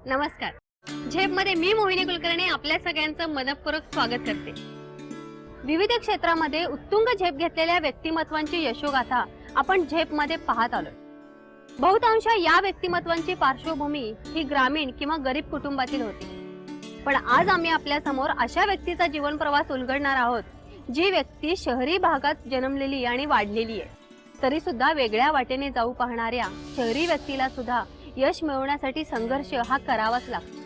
नमस्कार. झेपमध्ये मी मोहिनी कुलकर्णी आपल्या सगळ्यांचं मनपूर्वक स्वागत करते. विविध क्षेत्रामध्ये उत्तुंग झेप घेतलेल्या व्यक्तिमत्वांची यशोगाथा आपण झेपमध्ये पाहत आलो. बहुतांश या व्यक्तिमत्वांची पार्श्वभूमी ही ग्रामीण किंवा गरीब कुटुंबातील होती. पण आज आम्ही आपल्या समोर अशा व्यक्तीचा जीवन प्रवास उलगडणार आहोत, जी व्यक्ती शहरी भागात जन्मलेली आणि वाढलेली आहे, तरी सुद्धा वेगळ्या वाटेने जाऊ पाहणाऱ्या शहरी व्यक्तीला सुद्धा यश मिळवण्यासाठी संघर्ष हा करावाच लागतो.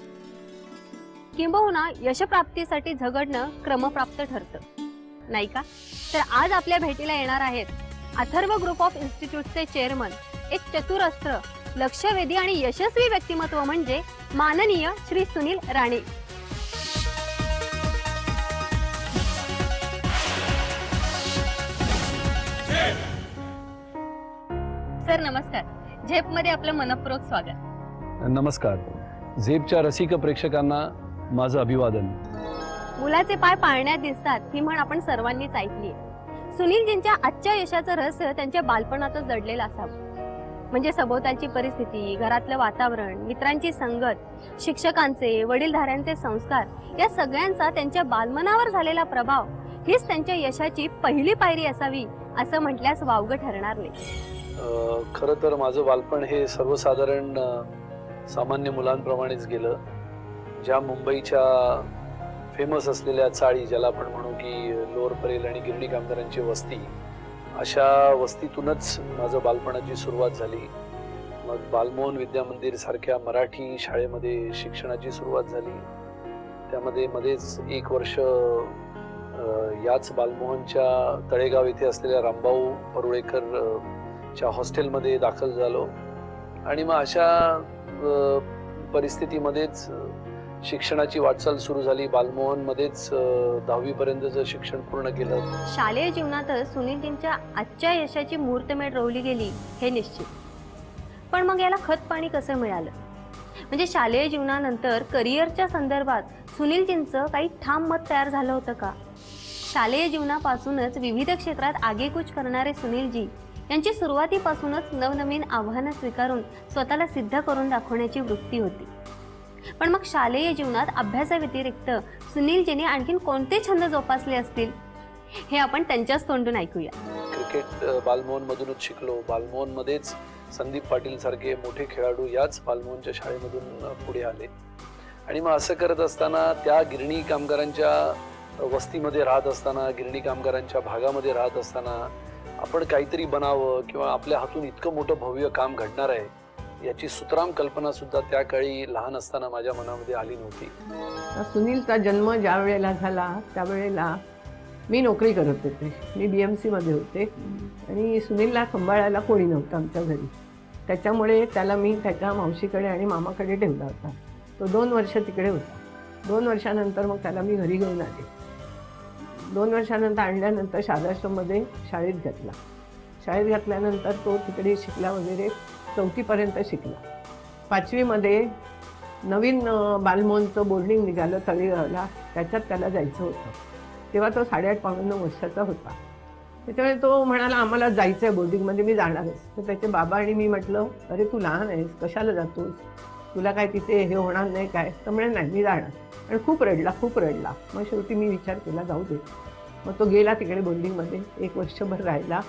किंबहुना यशप्राप्तीसाठी झगडणं क्रमप्राप्त ठरतं, नाही का? तर आज आपल्या भेटीला येणार आहेत अथर्व ग्रुप ऑफ इन्स्टिट्यूटचे चेअरमन, एक चतुरस्त्र, लक्षवेधी आणि यशस्वी व्यक्तिमत्व म्हणजे माननीय श्री सुनील राणे. सर नमस्कार. झेपमध्ये आपलं मनपूर्वक स्वागत. नमस्कार. झेपच्या रसिक प्रेक्षकांना माझं अभिवादन. मुलाचे पाय पाळण्यात दिसतात ही म्हण आपण सर्वांनीच ऐकली. सुनीलजींच्या आजच्या यशाचं रहस्य त्यांच्या बालपणातच दडलेलं असावं. म्हणजे सभोवतालची परिस्थिती, घरातलं वातावरण, मित्रांची संगत, शिक्षकांचे, वडीलधाऱ्यांचे संस्कार या सगळ्यांचा त्यांच्या बालमनावर झालेला प्रभाव हीच त्यांच्या यशाची पहिली पायरी असावी असं म्हटल्यास वावगं ठरणार नाही. खरं तर माझं बालपण हे सर्वसाधारण सामान्य मुलांप्रमाणेच गेलं. ज्या मुंबईच्या फेमस असलेल्या चाळी, ज्याला आपण म्हणू की लोअर परेल आणि गिरणी कामगारांची वस्ती, अशा वस्तीतूनच माझं बालपणाची सुरुवात झाली. मग बालमोहन विद्या मंदिर सारख्या मराठी शाळेमध्ये शिक्षणाची सुरुवात झाली. त्यामध्ये मध्येच एक वर्ष याच बालमोहनच्या तळेगाव येथे असलेल्या रामभाऊ परुळेकर च्या हॉस्टेलमध्ये दाखल झालो. आणि मग अशा परिस्थितीमध्येच शिक्षणाची वाटचाल सुरू झाली. बालमोहन मध्येच 10वी पर्यंतचं शिक्षण पूर्ण केलं. शालेय जीवनातच सुनीलजींच्या आजच्या यशाची मुहूर्तमेढ रोवली गेली हे निश्चित. पण मग याला खत पाणी कसं मिळालं? म्हणजे शालेय जीवनानंतर करिअरच्या संदर्भात सुनीलजींचं काही ठाम मत तयार झालं होतं का? शालेय जीवनापासूनच विविध क्षेत्रात आगेकूच करणारे सुनीलजी यांची सुरुवातीपासूनच नवनवीन आव्हानं स्वीकारून स्वतःला सिद्ध करून दाखवण्याची वृत्ती होती. पण मग शालेय जीवनात अभ्यासाव्यतिरिक्त सुनीलजींनी आणखीन कोणते छंद जोपासले असतील हे आपण त्यांच्याच तोंडून ऐकूया. क्रिकेट बालमोहन मधूनच शिकलो. बालमोहन मध्येच संदीप पाटील सारखे मोठे खेळाडू याच बालमोहनच्या शाळेमधून पुढे आले. आणि मग असं करत असताना, त्या गिरणी कामगारांच्या वस्तीमध्ये राहत असताना, गिरणी कामगारांच्या भागामध्ये राहत असताना आपण काहीतरी बनावं किंवा आपल्या हातून इतकं मोठं भव्य काम घडणार आहे याची सुतराम कल्पना सुद्धा त्या काळी लहान असताना माझ्या मनामध्ये आली नव्हती. सुनीलचा जन्म ज्या वेळेला झाला त्यावेळेला मी नोकरी करत होते. मी BMC मध्ये होते आणि सुनीलला सांभाळायला कोणी नव्हतं आमच्या घरी. त्याच्यामुळे त्याला मी त्याच्या मावशीकडे आणि मामाकडे ठेवला होता. तो 2 वर्ष तिकडे होता. 2 वर्षानंतर मग त्याला मी घरी घेऊन आले. 2 वर्षानंतर आणल्यानंतर शारदाश्रममध्ये शाळेत घातला. शाळेत घातल्यानंतर तो तिकडे शिकला वगैरे. 4थी पर्यंत शिकला. 5वी मध्ये नवीन बालमोहनचं बोर्डिंग निघालं तळेगावला. त्याच्यात त्याला जायचं होतं. तेव्हा तो 8.5-9 वर्षाचा होता. त्याच्यामुळे तो म्हणाला आम्हाला जायचं आहे बोर्डिंगमध्ये, मी जाणारच. तर त्याचे बाबा आणि मी म्हटलं अरे तू लहान आहेस, कशाला जातोस, तुला काय तिथे हे होणार नाही काय? तर म्हणे नाही मी जाणार. आणि खूप रडला. मग शेवटी मी विचार केला जाऊ दे. मग तो गेला तिकडे बोर्डिंगमध्ये. 1 वर्षभर राहिला.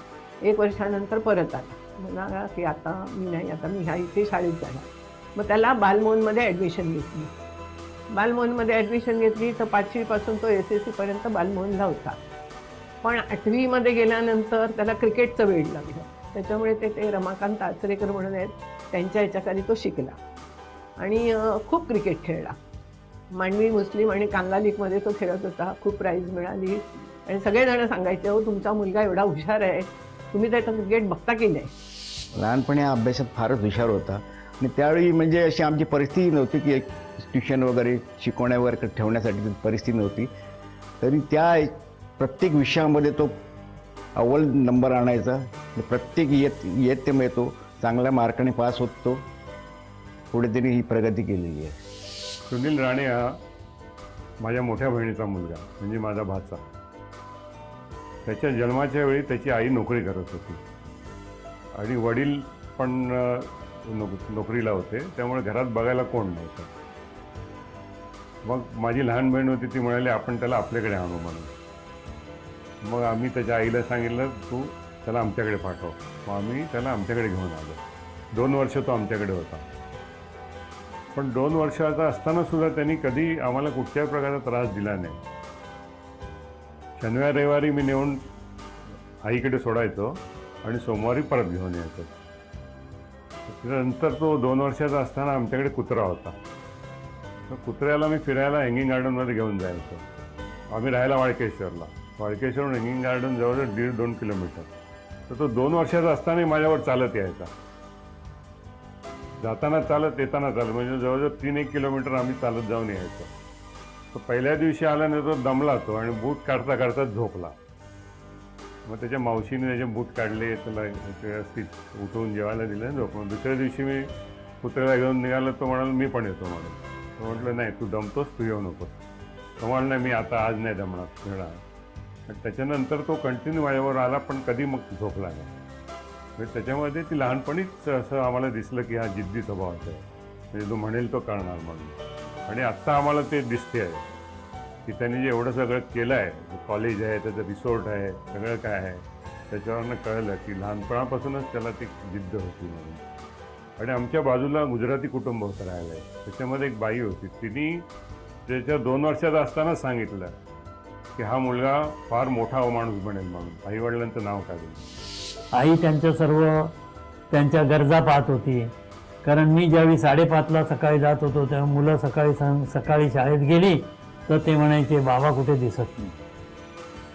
1 वर्षानंतर परत आला. म्हणाला की आता मी नाही, आता मी ह्या इथे शाळेत जाणार. मग त्याला बालमोहनमध्ये ॲडमिशन घेतली. बालमोहनमध्ये ॲडमिशन घेतली तर 5वीपासून तो SSC पर्यंत बालमोहनला होता. पण 8वीमध्ये गेल्यानंतर त्याला क्रिकेटचं वेड लागलं. त्याच्यामुळे ते रमाकांत आचरेकर म्हणून आहेत, त्यांच्या ह्याच्याखाली तो शिकला आणि खूप क्रिकेट खेळला. मांडवी मुस्लिम आणि कांगालीकमध्ये तो खेळत होता. खूप प्राईज मिळाली आणि सगळेजण सांगायचे हो तुमचा मुलगा एवढा हुशार आहे, तुम्ही त्याचं क्रिकेट बघता की नाही. लहानपणी अभ्यासात फारच हुशार होता आणि त्यावेळी म्हणजे अशी आमची परिस्थिती नव्हती की एक ट्युशन वगैरे शिकवण्यावर ठेवण्यासाठी परिस्थिती नव्हती. तरी त्या प्रत्येक विषयामध्ये तो अव्वल नंबर आणायचा. प्रत्येक येत तो चांगल्या मार्काने पास होतो. पुढे त्यांनी ही प्रगती केलेली आहे. सुनील राणे हा माझ्या मोठ्या बहिणीचा मुलगा, म्हणजे माझा भाचा. त्याच्या जन्माच्या वेळी त्याची आई नोकरी करत होती आणि वडील पण नोकरीला होते, त्यामुळे घरात बघायला कोण नव्हतं. मग माझी लहान बहीण होती, ती म्हणाली आपण त्याला आपल्याकडे आणू म्हणून. मग आम्ही त्याच्या आईला सांगितलं तू त्याला आमच्याकडे पाठव. मग आम्ही त्याला आमच्याकडे घेऊन आलो. 2 वर्ष तो आमच्याकडे होता. पण 2 वर्षाचा असताना सुद्धा त्यांनी कधी आम्हाला कुठच्याही प्रकारचा त्रास दिला नाही. शनिवार रविवारी मी नेऊन आईकडे सोडायचो आणि सोमवारी परत घेऊन यायचो. त्यानंतर तो 2 वर्षाचा असताना आमच्याकडे कुत्रा होता. तर कुत्र्याला मी फिरायला हँगिंग गार्डनमध्ये घेऊन जायचो. आम्ही राहायला वाळकेश्वरला. वाळकेश्वरून हँगिंग गार्डन जवळजवळ 1.5-2 किलोमीटर. तर तो 2 वर्षाचा असताना माझ्यावर चालत यायचा. जाताना चालत, येताना चालत, म्हणजे जवळजवळ 3-1 किलोमीटर आम्ही चालत जाऊन यायचो. तर पहिल्या दिवशी आल्यानंतर तो दमला तो आणि बूट काढता काढता झोपला. मग त्याच्या मावशीने त्याचे बूट काढले, त्याला व्यवस्थित उठवून जेवायला दिलं, झोपून. दुसऱ्या दिवशी मी कुत्र्याला घेऊन निघालो. तो म्हणाला मी पण येतो म्हणून. तो म्हटलं नाही तू दमतोस, तू येऊ नकोस. तो म्हणाला नाही मी आता आज नाही दमणार, खेळा. त्याच्यानंतर तो कंटिन्यू माझ्यावर आला, पण कधी मग झोपला नाही. म्हणजे त्याच्यामध्ये ती लहानपणीच असं आम्हाला दिसलं की हा जिद्दी स्वभावाचा आहे, म्हणजे तो म्हणेल तो करणार म्हणून. आणि आत्ता आम्हाला ते दिसते आहे की त्यांनी जे एवढं सगळं केलं आहे, कॉलेज आहे, त्याचं रिसॉर्ट आहे, सगळं काय आहे, त्याच्यावरनं कळलं की लहानपणापासूनच त्याला ती जिद्द होती म्हणून. आणि आमच्या बाजूला गुजराती कुटुंब होतं राहायला. त्याच्यामध्ये एक बाई होती, तिने त्याच्या 2 वर्षाचा असतानाच सांगितलं की हा मुलगा फार मोठा माणूस बनेल म्हणून. आईवडिलांचं नाव काढलं. आई त्यांच्या सर्व त्यांच्या गरजा पाहत होती. कारण मी ज्यावेळी 5:30ला सकाळी जात होतो तेव्हा मुलं सकाळी शाळेत गेली तर ते म्हणायचे बाबा कुठे दिसत नाही.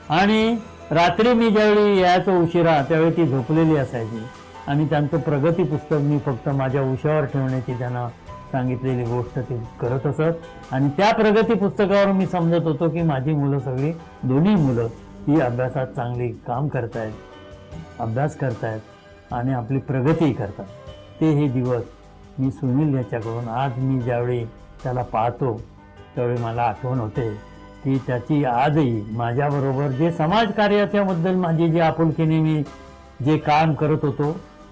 आणि रात्री मी ज्यावेळी यायचो उशिरा त्यावेळी ती झोपलेली असायची. आणि त्यांचं प्रगती पुस्तक मी फक्त माझ्या उशावर ठेवण्याची त्यांना सांगितलेली गोष्ट ते करत असत. आणि त्या प्रगती पुस्तकावर मी समजत होतो की माझी मुलं सगळी, दोन्ही मुलं ही अभ्यासात चांगली काम करतायत, अभ्यास करतायत आणि आपली प्रगतीही करतात. ते हे दिवस मी सुनील याच्याकडून आज मी ज्यावेळी त्याला पाहतो त्यावेळी मला आठवण होते की त्याची आजही माझ्याबरोबर जे समाजकार्याच्याबद्दल माझी जी आपुलकीने मी जे काम करत होतो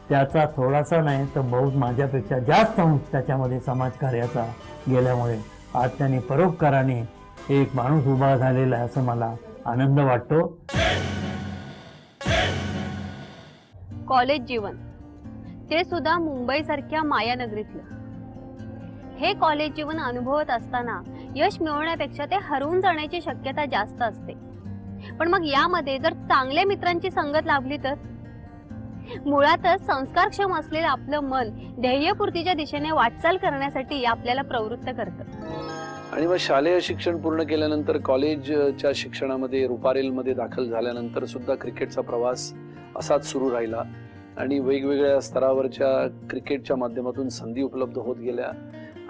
त्याचा थोडासा नाही तर बहुत माझ्यापेक्षा जास्त अंश त्याच्यामध्ये समाजकार्याचा गेल्यामुळे आज त्याने परोपकाराने एक माणूस उभा झालेला आहे असं मला आनंद वाटतो. कॉलेज जीवन, ते सुद्धा मुंबईसारख्या मायानगरीतलं. हे कॉलेज जीवन अनुभवत असताना यश मिळवण्यापेक्षा ते हरवून जाण्याची शक्यता जास्त असते. पण मग यामध्ये जर चांगल्या मित्रांची संगत लाभली तर मुळातच संस्कारक्षम असलेलं आपलं मन ध्येयपूर्तीच्या दिशेने वाटचाल करण्यासाठी आपल्याला प्रवृत्त करतं. आणि मग शालेय शिक्षण पूर्ण केल्यानंतर कॉलेजच्या शिक्षणामध्ये रुपारेलमध्ये दाखल झाल्यानंतर सुद्धा क्रिकेटचा प्रवास असाच सुरू राहिला. आणि वेगवेगळ्या स्तरावरच्या क्रिकेटच्या माध्यमातून संधी उपलब्ध होत गेल्या.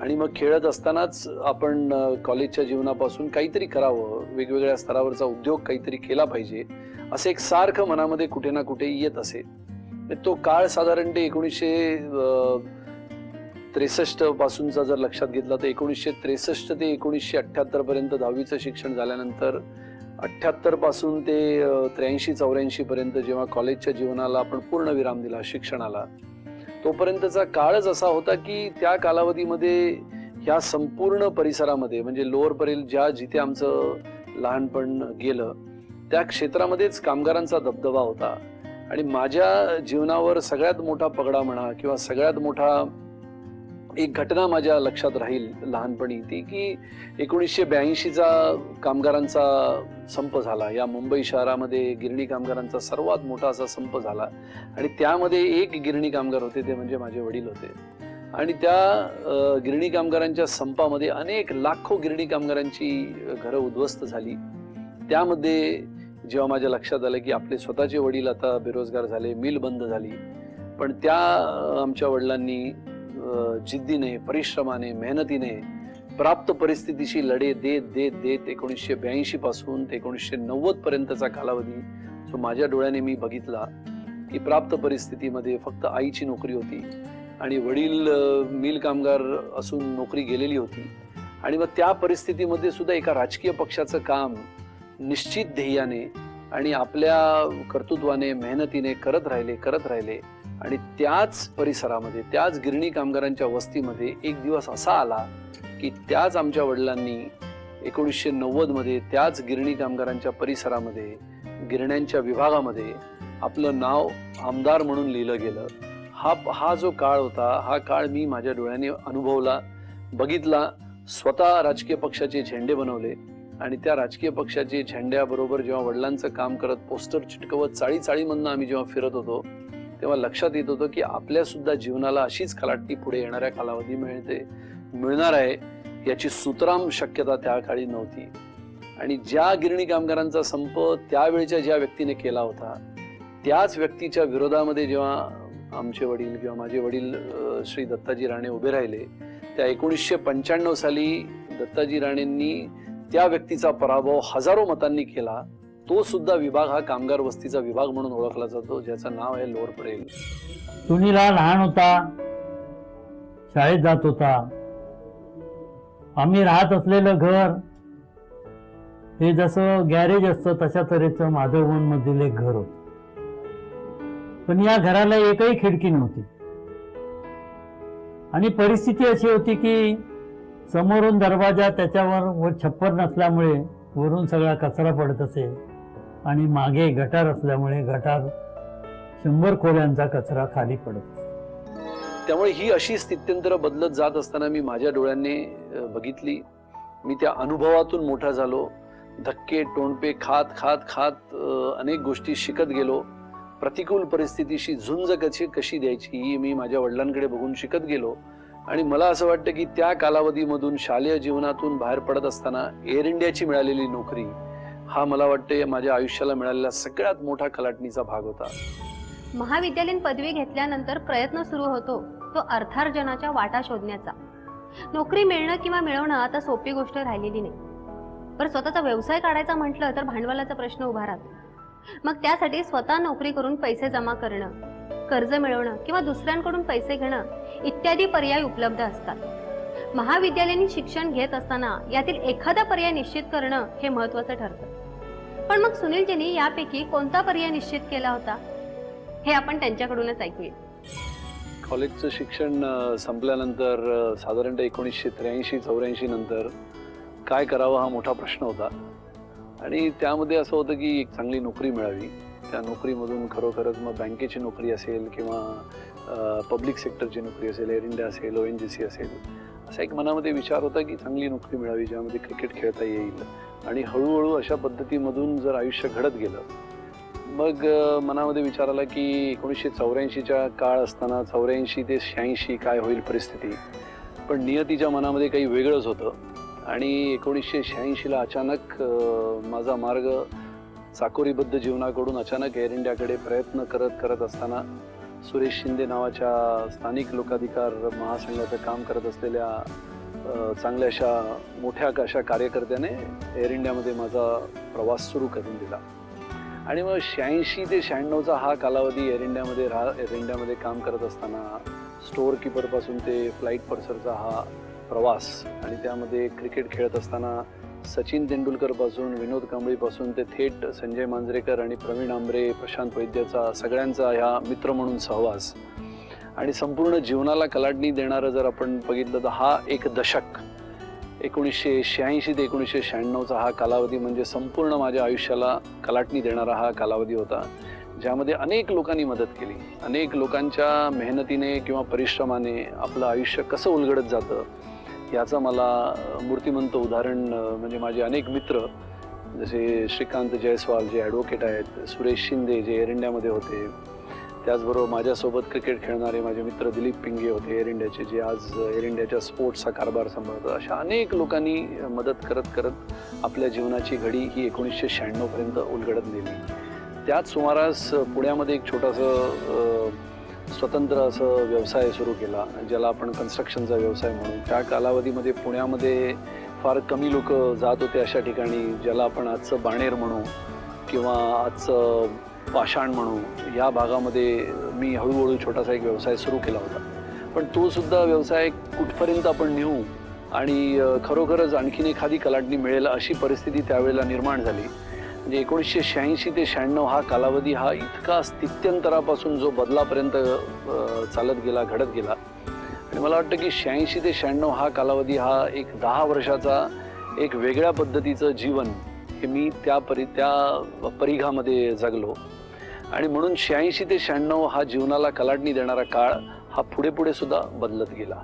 आणि मग खेळत असतानाच आपण कॉलेजच्या जीवनापासून काहीतरी करावं, वेगवेगळ्या स्तरावरचा उद्योग काहीतरी केला पाहिजे असं एक सारखं मनामध्ये कुठे ना कुठे येत असे. तो काळ साधारण ते 1963 पासूनचा जर लक्षात घेतला तर 1963 ते 1978 पर्यंत 10वीचं शिक्षण झाल्यानंतर 78 पासून ते 83-84 पर्यंत जेव्हा कॉलेजच्या जीवनाला आपण पूर्ण विराम दिला शिक्षणाला, तोपर्यंतचा काळच असा होता की त्या कालावधीमध्ये ह्या संपूर्ण परिसरामध्ये म्हणजे लोअर परेल जिथे आमचं लहानपण गेलं त्या क्षेत्रामध्येच कामगारांचा दबदबा होता. आणि माझ्या जीवनावर सगळ्यात मोठा पगडा म्हणा किंवा सगळ्यात मोठा एक घटना माझ्या लक्षात राहील लहानपणी ती की 1982चा कामगारांचा संप झाला. या मुंबई शहरामध्ये गिरणी कामगारांचा सर्वात मोठा असा संप झाला. आणि त्यामध्ये एक गिरणी कामगार होते, ते म्हणजे माझे वडील होते. आणि त्या गिरणी कामगारांच्या संपामध्ये अनेक लाखो गिरणी कामगारांची घरं उद्ध्वस्त झाली. त्यामध्ये जेव्हा माझ्या लक्षात आलं की आपले स्वतःचे वडील आता बेरोजगार झाले, मिल बंद झाली, पण त्या आमच्या वडिलांनी जिद्दीने, परिश्रमाने, मेहनतीने प्राप्त परिस्थितीशी लढे देत देत देत 1982 पासून ते 1990 पर्यंतचा कालावधी जो माझ्या डोळ्याने मी बघितला की प्राप्त परिस्थितीमध्ये फक्त आईची नोकरी होती आणि वडील मिल कामगार असून नोकरी गेलेली होती. आणि मग त्या परिस्थितीमध्ये सुद्धा एका राजकीय पक्षाचं काम निश्चित ध्येयाने आणि आपल्या कर्तृत्वाने, मेहनतीने करत राहिले. आणि त्याच परिसरामध्ये, त्याच गिरणी कामगारांच्या वस्तीमध्ये एक दिवस असा आला की त्याच आमच्या वडिलांनी 1990 मध्ये त्याच गिरणी कामगारांच्या परिसरामध्ये गिरण्यांच्या विभागामध्ये आपलं नाव आमदार म्हणून लिहिलं गेलं. हा जो काळ होता, हा काळ मी माझ्या डोळ्याने अनुभवला, बघितला. स्वतः राजकीय पक्षाचे झेंडे बनवले आणि त्या राजकीय पक्षाचे झेंड्याबरोबर जेव्हा वडिलांचं काम करत पोस्टर चिटकवत चाळीमधनं आम्ही जेव्हा फिरत होतो तेव्हा लक्षात येत होतं की आपल्या सुद्धा जीवनाला अशीच खलाटणी पुढे येणाऱ्या कालावधी मिळणार आहे याची सुतराम शक्यता त्या काळी नव्हती. आणि ज्या गिरणी कामगारांचा संप त्यावेळच्या ज्या व्यक्तीने केला होता त्याच व्यक्तीच्या विरोधामध्ये जेव्हा आमचे वडील किंवा माझे वडील श्री दत्ताजी राणे उभे राहिले, त्या 1995 साली दत्ताजी राणेंनी त्या व्यक्तीचा पराभव हजारो मतांनी केला. तो सुद्धा विभाग हा कामगार वस्तीचा विभाग म्हणून ओळखला जातो, ज्याचं नाव आहे लोअर परेल. सुनीला लहान होता, शाळेत जात होता. आम्ही राहत असलेलं घर हे जसं गॅरेज असतं तशा तऱ्हेचं माधववन मधील एक घर होतं. पण या घराला एकही खिडकी नव्हती आणि परिस्थिती अशी होती की समोरून दरवाजा, त्याच्यावर वर छप्पर नसल्यामुळे वरून सगळा कचरा पडत असे आणि मागे गटार असल्यामुळे गटार 100 खोल्यांचा कचरा खाली पडत असे. त्यामुळे ही अशी स्थित्यंतर बदलत जात असताना मी माझ्या डोळ्यांनी बघितली. मी त्या अनुभवातून मोठा झालो. धक्के टोणपे खात खात खात अनेक गोष्टी शिकत गेलो. प्रतिकूल परिस्थितीशी झुंज कशी द्यायची ही मी माझ्या वडिलांकडे बघून शिकत गेलो. आणि मला असं वाटतं की त्या कालावधीमधून शालेय जीवनातून बाहेर पडत असताना एअर इंडियाची मिळालेली नोकरी हा मला वाटतं माझ्या आयुष्याला मिळालेला सगळ्यात मोठा कलाटणीचा भाग होता. महाविद्यालयीन पदवी घेतल्यानंतर प्रयत्न सुरू होतो तो अर्थार्जनाच्या वाटा शोधण्याचा. नोकरी मिळणं किंवा मिळवणं आता सोपी गोष्ट राहिलेली नाही. पण स्वतःचा व्यवसाय काढायचा म्हटलं तर भांडवलाचा प्रश्न उभा राहतो. मग त्यासाठी स्वतः नोकरी करून पैसे जमा करणं, कर्ज मिळवणं किंवा दुसऱ्यांकडून पैसे घेणं इत्यादी पर्याय उपलब्ध असतात. महाविद्यालयीन शिक्षण घेत असताना यातील एखादा पर्याय निश्चित करणं हे महत्त्वाचं ठरतं. पण मग सुनीलजींनी यापैकी कोणता पर्याय निश्चित केला होता हे आपण त्यांच्याकडूनच ऐकूया. कॉलेजचं शिक्षण संपल्यानंतर साधारणतः 1983-84 नंतर काय करावं हा मोठा प्रश्न होता. आणि त्यामध्ये असं होतं की एक चांगली नोकरी मिळावी. त्या नोकरीमधून खरोखरच मग बँकेची नोकरी असेल किंवा पब्लिक सेक्टरची नोकरी असेल, एअर इंडिया असेल, ONGC असेल, असा एक मनामध्ये विचार होता की चांगली नोकरी मिळावी ज्यामध्ये क्रिकेट खेळता येईल. आणि हळूहळू अशा पद्धतीमधून जर आयुष्य घडत गेलं मग मनामध्ये विचार आला की 1984च्या काळ असताना 84 ते 86 काय होईल परिस्थिती. पण नियतीच्या मनामध्ये काही वेगळंच होतं. आणि 1986ला अचानक माझा मार्ग चाकोरीबद्ध जीवनाकडून अचानक एअर इंडियाकडे प्रयत्न करत असताना सुरेश शिंदे नावाच्या स्थानिक लोकाधिकार महासंघाचं काम करत असलेल्या चांगल्या अशा मोठ्या अशा कार्यकर्त्याने एअर इंडियामध्ये माझा प्रवास सुरू करून दिला. आणि मग 86 ते 96चा हा कालावधी एअर इंडियामध्ये काम करत असताना स्टोअर कीपरपासून ते फ्लाईट पर्सरचा हा प्रवास आणि त्यामध्ये क्रिकेट खेळत असताना सचिन तेंडुलकर पासून विनोद कांबळीपासून ते थेट संजय मांजरेकर आणि प्रवीण आंबरे, प्रशांत वैद्यचा सगळ्यांचा ह्या मित्र म्हणून सहवास आणि संपूर्ण जीवनाला कलाटणी देणारं जर आपण बघितलं तर हा एक दशक 1986 ते 1996चा हा कालावधी म्हणजे संपूर्ण माझ्या आयुष्याला कलाटणी देणारा हा कालावधी होता, ज्यामध्ये अनेक लोकांनी मदत केली. अनेक लोकांच्या मेहनतीने किंवा परिश्रमाने आपलं आयुष्य कसं उलगडत जातं याचं मला मूर्तिमंत उदाहरण म्हणजे माझे अनेक मित्र जसे श्रीकांत जयस्वाल जे ॲडव्होकेट आहेत, सुरेश शिंदे जे एअर इंडियामध्ये होते, त्याचबरोबर माझ्यासोबत क्रिकेट खेळणारे माझे मित्र दिलीप पिंगे होते एअर इंडियाचे, जे आज एअर इंडियाच्या स्पोर्ट्सचा कारभार सांभाळतात. अशा अनेक लोकांनी मदत करत आपल्या जीवनाची घडी ही 1996 पर्यंत उलगडत नेली. त्याच सुमारास पुण्यामध्ये एक छोटासा स्वतंत्र असं व्यवसाय सुरू केला ज्याला आपण कन्स्ट्रक्शनचा व्यवसाय म्हणू. त्या कालावधीमध्ये पुण्यामध्ये फार कमी लोक जात होते अशा ठिकाणी ज्याला आपण आजचं बाणेर म्हणू किंवा आजचं पाषाण म्हणू, या भागामध्ये मी हळूहळू छोटासा एक व्यवसाय सुरू केला होता. पण तो सुद्धा व्यवसाय कुठपर्यंत आपण नेऊ आणि खरोखरच आणखीन एखादी कलाटणी मिळेल अशी परिस्थिती त्यावेळेला निर्माण झाली. म्हणजे 1986 ते 96 हा कालावधी हा इतका स्थित्यंतरापासून जो बदलापर्यंत चालत गेला, घडत गेला आणि मला वाटतं की 86 ते 96 हा कालावधी हा एक 10 वर्षाचा एक वेगळ्या पद्धतीचं जीवन हे मी त्या परिघामध्ये जगलो. आणि म्हणून 86 ते 96 हा जीवनाला कलाटणी देणारा काळ हा पुढे पुढे सुद्धा बदलत गेला.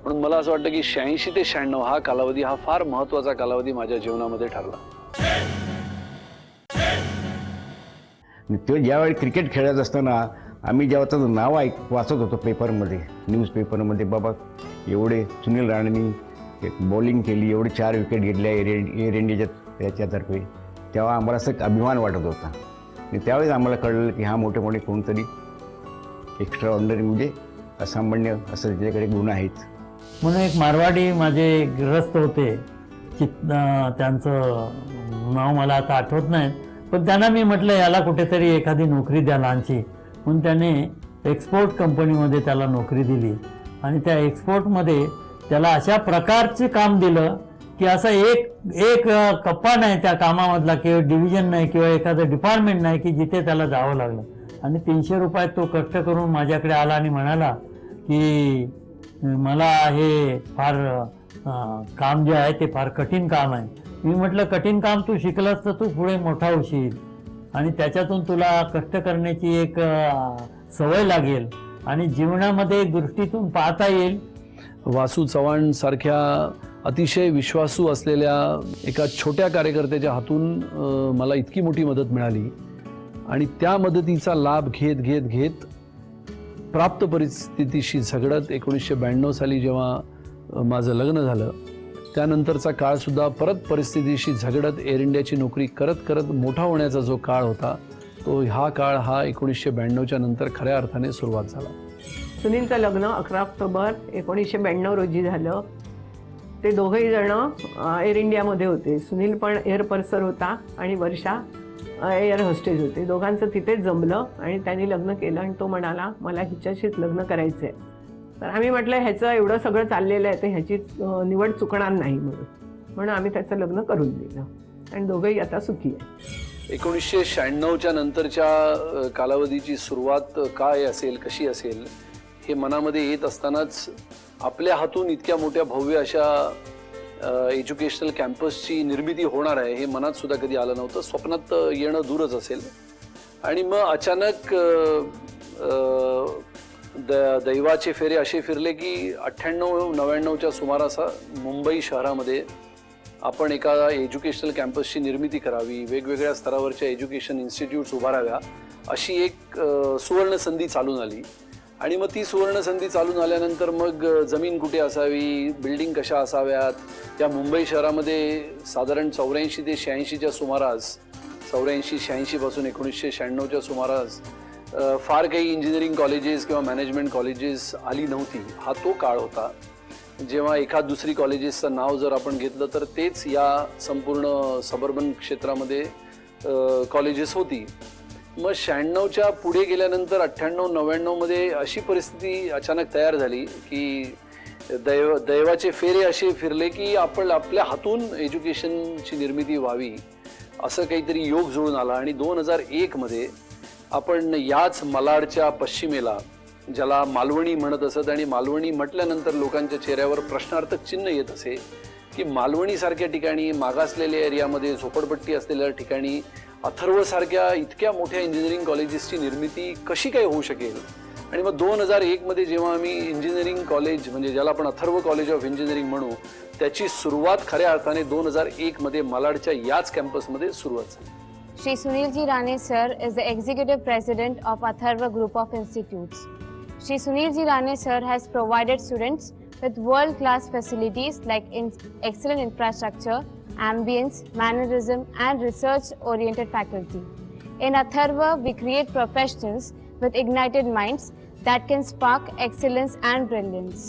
म्हणून मला असं वाटतं की 86 ते 96 हा कालावधी हा फार महत्त्वाचा कालावधी माझ्या जीवनामध्ये ठरला. तो ज्यावेळी क्रिकेट खेळत असताना आम्ही जेव्हा त्याचं नाव वाचत होतो पेपरमध्ये, न्यूजपेपरमध्ये, बाबा एवढे सुनील राणेंनी बॉलिंग केली, एवढे 4 विकेट घेतल्या एअर इंडियाच्या याच्यातर्फे, तेव्हा आम्हाला असं अभिमान वाटत होता. आणि त्यावेळेस आम्हाला कळलं की हा मोठे मोठे कोणतरी एक्स्ट्रा ऑर्डिनरी म्हणजे असामान्य असं त्याच्याकडे गुण आहेत. म्हणून एक मारवाडी माझे ग्रस्त होते, त्यांचं नाव मला आता आठवत नाही, पण त्यांना मी म्हटलं याला कुठेतरी एखादी नोकरी द्या लहानशी. म्हणून त्याने एक्सपोर्ट कंपनीमध्ये त्याला नोकरी दिली. आणि त्या एक्सपोर्टमध्ये त्याला अशा प्रकारचे काम दिलं की असं एक कप्पा नाही त्या कामामधला, किंवा डिव्हिजन नाही, किंवा एखादं डिपार्टमेंट नाही की जिथे त्याला जावं लागलं. आणि 300 रुपयात तो कष्ट करून माझ्याकडे आला आणि म्हणाला की मला हे फार काम जे आहे ते फार कठीण काम आहे. मी म्हटलं कठीण काम तू शिकलास तर तू पुढे मोठा होशील आणि त्याच्यातून तुला कष्ट करण्याची एक सवय लागेल आणि जीवनामध्ये एक दृष्टीतून पाहता येईल. वासू चव्हाण सारख्या अतिशय विश्वासू असलेल्या एका छोट्या कार्यकर्त्याच्या हातून मला इतकी मोठी मदत मिळाली. आणि त्या मदतीचा लाभ घेत घेत घेत प्राप्त परिस्थितीशी झगडत 1992 साली जेव्हा माझं लग्न झालं, त्यानंतरचा काळसुद्धा परत परिस्थितीशी झगडत एअर इंडियाची नोकरी करत करत मोठा होण्याचा जो काळ होता, तो हा काळ हा 1992च्या नंतर खऱ्या अर्थाने सुरुवात झाला. सुनीलचं लग्न 11 ऑक्टोबर 1992 रोजी झालं. ते दोघंही जण एअर इंडियामध्ये होते. सुनील पण एअर पर्सर होता आणि वर्षा एअर होस्टेज होते. दोघांचं तिथेच जमलं आणि त्यांनी लग्न केलं. आणि तो म्हणाला मला हिच्याशीच लग्न करायचं आहे. तर आम्ही म्हटलं ह्याचं एवढं सगळं चाललेलं आहे तर ह्याची निवड चुकणार नाही म्हणून आम्ही त्याचं लग्न करून दिलं आणि दोघंही आता सुखी आहे. 1996च्या नंतरच्या कालावधीची सुरुवात काय असेल, कशी असेल हे मनामध्ये येत असतानाच आपल्या हातून इतक्या मोठ्या भव्य अशा एज्युकेशनल कॅम्पसची निर्मिती होणार आहे हे मनात सुद्धा कधी आलं नव्हतं. स्वप्नात येणं दूरच असेल. आणि मग अचानक दैवाचे फेरे असे फिरले की 98-99च्या सुमारास मुंबई शहरामध्ये आपण एका एज्युकेशनल कॅम्पसची निर्मिती करावी, वेगवेगळ्या स्तरावरच्या एज्युकेशन इन्स्टिट्यूट्स उभाराव्या अशी एक सुवर्ण संधी चालून आली. आणि मग ती सुवर्ण संधी चालून आल्यानंतर मग जमीन कुठे असावी, बिल्डिंग कशा असाव्यात, या मुंबई शहरामध्ये साधारण 84 ते 86च्या सुमारास, 84-86 पासून 1996च्या सुमारास फार काही इंजिनिअरिंग कॉलेजेस किंवा मॅनेजमेंट कॉलेजेस आली नव्हती. हा तो काळ होता जेव्हा एखाद दुसरी कॉलेजेसचं नाव जर आपण घेतलं तर तेच या संपूर्ण सबर्बन क्षेत्रामध्ये कॉलेजेस होती. मग 96च्या पुढे गेल्यानंतर 98-99मध्ये अशी परिस्थिती अचानक तयार झाली की दैवाचे फेरे असे फिरले की आपण आपल्या हातून एज्युकेशनची निर्मिती व्हावी असं काहीतरी योग जुळून आला. आणि 2001मध्ये आपण याच मलाडच्या पश्चिमेला, ज्याला मालवणी म्हणत असत, आणि मालवणी म्हटल्यानंतर लोकांच्या चेहऱ्यावर प्रश्नार्थक चिन्ह येत असे की मालवणीसारख्या ठिकाणी, मागासलेल्या एरियामध्ये, झोपडपट्टी असलेल्या ठिकाणी अथर्वसारख्या इतक्या मोठ्या इंजिनिअरिंग कॉलेजेसची निर्मिती कशी काय होऊ शकेल. आणि मग 2001मध्ये जेव्हा आम्ही इंजिनिअरिंग कॉलेज, म्हणजे ज्याला आपण अथर्व कॉलेज ऑफ इंजिनिअरिंग म्हणू, त्याची सुरुवात खऱ्या अर्थाने 2001मध्ये मालाडच्या याच कॅम्पसमध्ये सुरुवात झाली. Shri Sunilji Rane sir is the executive president of Atharva Group of Institutes. Shri Sunilji Rane sir has provided students with world-class facilities like excellent infrastructure, ambience, mannerism, and research-oriented faculty. In Atharva, we create professionals with ignited minds that can spark excellence and brilliance.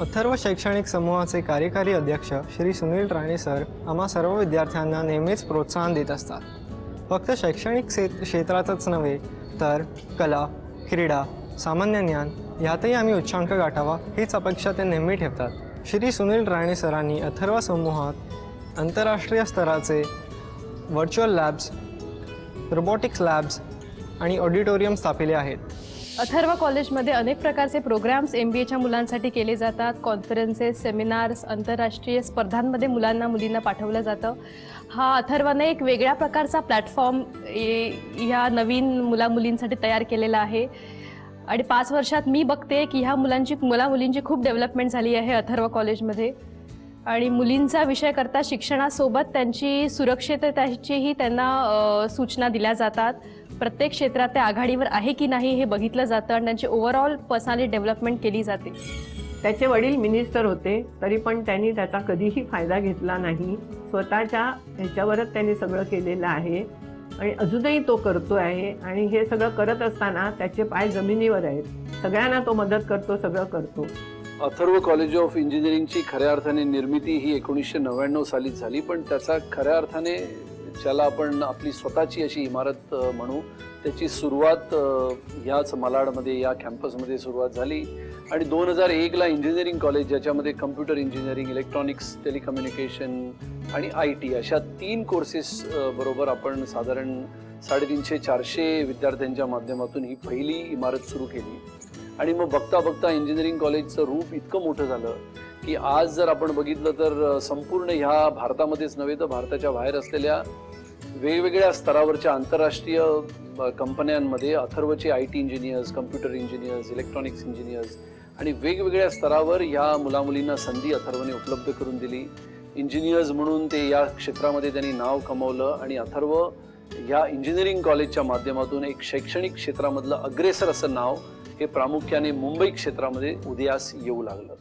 Atharva शैक्षणिक समूहाचे कार्यकारी अध्यक्ष Shri Sunil Rane sir आम्हा सर्व विद्यार्थ्यांना नेहमीच प्रोत्साहन देत असतात. फक्त शैक्षणिक क्षेत्रातच नव्हे तर कला, क्रीडा, सामान्य ज्ञान यातही आम्ही उच्चांक गाठावा हीच अपेक्षा ते नेहमी ठेवतात. श्री सुनील राणे सरांनी अथर्व समूहात आंतरराष्ट्रीय स्तराचे व्हर्च्युअल लॅब्स, रोबोटिक्स लॅब्स आणि ऑडिटोरियम स्थापिले आहेत. अथर्व कॉलेजमध्ये अनेक प्रकारचे प्रोग्राम्स MBAच्या मुलांसाठी केले जातात. कॉन्फरन्सेस, सेमिनार्स, आंतरराष्ट्रीय स्पर्धांमध्ये मुलींना पाठवलं जातं. हा अथर्वने एक वेगळ्या प्रकारचा प्लॅटफॉर्म ह्या नवीन मुलींसाठी तयार केलेला आहे. आणि 5 वर्षात मी बघते की ह्या मुलींची खूप डेव्हलपमेंट झाली आहे अथर्व कॉलेजमध्ये. आणि मुलींचा विषय करता शिक्षणासोबत त्यांची सुरक्षिततेचीही त्यांना सूचना दिल्या जातात. प्रत्येक क्षेत्रात त्या आघाडीवर आहे की नाही हे बघितलं जातं आणि त्यांची ओव्हरऑल पर्सनॅलिटी डेव्हलपमेंट केली जाते. त्याचे वडील मिनिस्टर होते, तरी पण त्यांनी त्याचा कधीही फायदा घेतला नाही. स्वतःच्या ह्याच्यावरच त्यांनी सगळं केलेलं आहे आणि अजूनही तो करतो आहे. आणि हे सगळं करत असताना त्याचे पाय जमिनीवर आहेत. सगळ्यांना तो मदत करतो, सगळं करतो. अथर्व कॉलेज ऑफ इंजिनिअरिंगची खऱ्या अर्थाने निर्मिती ही 1999 सालीच झाली, पण त्याचा खऱ्या अर्थाने ज्याला आपण आपली स्वतःची अशी इमारत म्हणू, त्याची सुरुवात ह्याच मालाडमध्ये या कॅम्पसमध्ये सुरुवात झाली. आणि 2001ला इंजिनिअरिंग कॉलेज, ज्याच्यामध्ये कम्प्युटर इंजिनिअरिंग, इलेक्ट्रॉनिक्स, टेलिकम्युनिकेशन आणि IT अशा 3 कोर्सेस बरोबर आपण साधारण 350-400 विद्यार्थ्यांच्या माध्यमातून ही पहिली इमारत सुरू केली. आणि मग बघता बघता इंजिनिअरिंग कॉलेजचं रूप इतकं मोठं झालं की आज जर आपण बघितलं तर संपूर्ण ह्या भारतामध्येच नव्हे तर भारताच्या बाहेर असलेल्या वेगवेगळ्या स्तरावरच्या आंतरराष्ट्रीय कंपन्यांमध्ये अथर्वचे IT engineers, computer engineers, electronics engineers आणि वेगवेगळ्या स्तरावर ह्या मुलामुलींना संधी अथर्वने उपलब्ध करून दिली. इंजिनियर्स म्हणून ते या क्षेत्रामध्ये त्यांनी नाव कमावलं आणि अथर्व ह्या इंजिनिअरिंग कॉलेजच्या माध्यमातून एक शैक्षणिक क्षेत्रामधलं अग्रेसर असं नाव हे प्रामुख्याने मुंबई क्षेत्रामध्ये उदयास येऊ लागलं.